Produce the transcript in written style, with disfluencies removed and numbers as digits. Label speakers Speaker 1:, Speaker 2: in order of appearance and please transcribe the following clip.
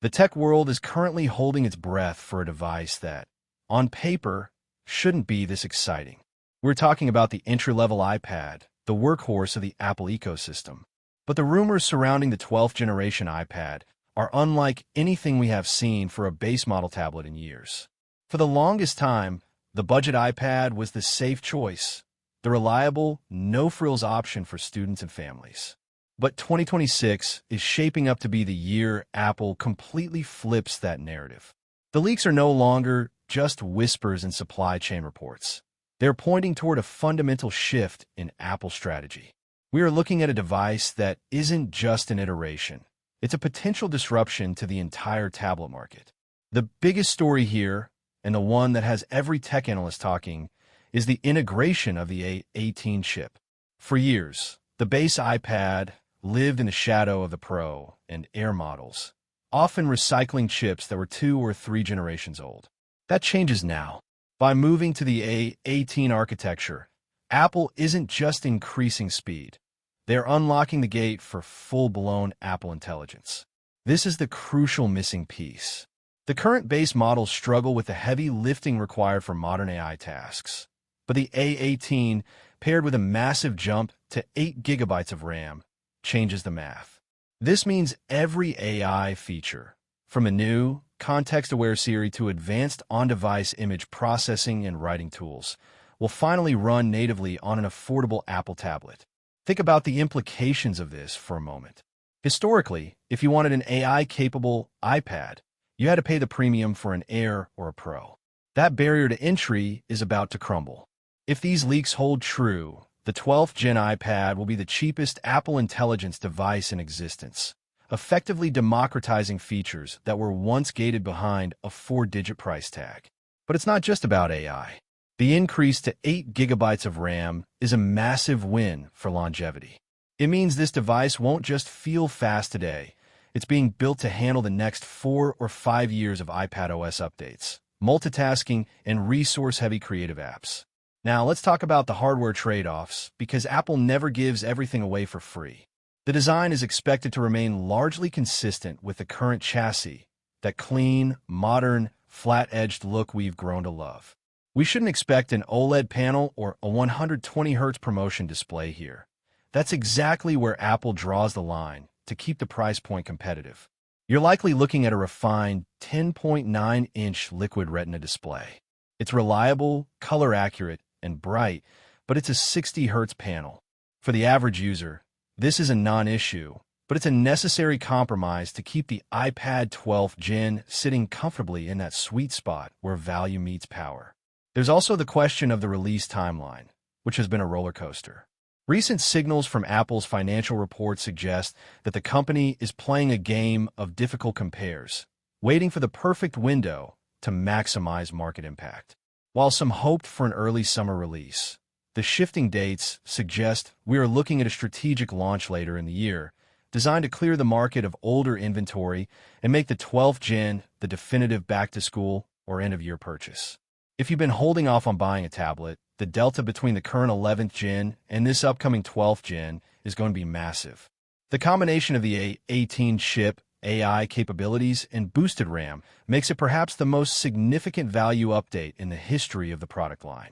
Speaker 1: The tech world is currently holding its breath for a device that, on paper, shouldn't be this exciting. We're talking about the entry-level iPad, the workhorse of the Apple ecosystem. But the rumors surrounding the 12th generation iPad are unlike anything we have seen for a base model tablet in years. For the longest time, the budget iPad was the safe choice, the reliable, no-frills option for students and families. But 2026 is shaping up to be the year Apple completely flips that narrative. The leaks are no longer just whispers in supply chain reports. They're pointing toward a fundamental shift in Apple's strategy. We are looking at a device that isn't just an iteration. It's a potential disruption to the entire tablet market. The biggest story here, and the one that has every tech analyst talking, is the integration of the A18 chip. For years, the base iPad lived in the shadow of the Pro and Air models, often recycling chips that were 2 or 3 generations old. That changes now. By moving to the A18 architecture, Apple isn't just increasing speed. They're unlocking the gate for full-blown Apple Intelligence. This is the crucial missing piece. The current base models struggle with the heavy lifting required for modern AI tasks. But the A18, paired with a massive jump to 8 gigabytes of RAM, changes the math. This means every AI feature, from a new, context-aware Siri to advanced on-device image processing and writing tools, will finally run natively on an affordable Apple tablet. Think about the implications of this for a moment. Historically, if you wanted an AI-capable iPad, you had to pay the premium for an Air or a Pro. That barrier to entry is about to crumble. If these leaks hold true, the 12th Gen iPad will be the cheapest Apple Intelligence device in existence, effectively democratizing features that were once gated behind a 4-digit price tag. But it's not just about AI. The increase to 8 gigabytes of RAM is a massive win for longevity. It means this device won't just feel fast today. It's being built to handle the next 4 or 5 years of iPadOS updates, multitasking, and resource-heavy creative apps. Now, let's talk about the hardware trade-offs, because Apple never gives everything away for free. The design is expected to remain largely consistent with the current chassis, that clean, modern, flat-edged look we've grown to love. We shouldn't expect an OLED panel or a 120Hz promotion display here. That's exactly where Apple draws the line to keep the price point competitive. You're likely looking at a refined 10.9-inch liquid retina display. It's reliable, color-accurate, and bright, but it's a 60 Hz panel. For the average user, this is a non-issue, but it's a necessary compromise to keep the iPad 12th Gen sitting comfortably in that sweet spot where value meets power. There's also the question of the release timeline, which has been a roller coaster. Recent signals from Apple's financial reports suggest that the company is playing a game of difficult compares, waiting for the perfect window to maximize market impact. While some hoped for an early summer release, the shifting dates suggest we are looking at a strategic launch later in the year, designed to clear the market of older inventory and make the 12th Gen the definitive back-to-school or end-of-year purchase. If you've been holding off on buying a tablet, the delta between the current 11th Gen and this upcoming 12th Gen is going to be massive. The combination of the A18 chip, AI capabilities, and boosted RAM makes it perhaps the most significant value update in the history of the product line.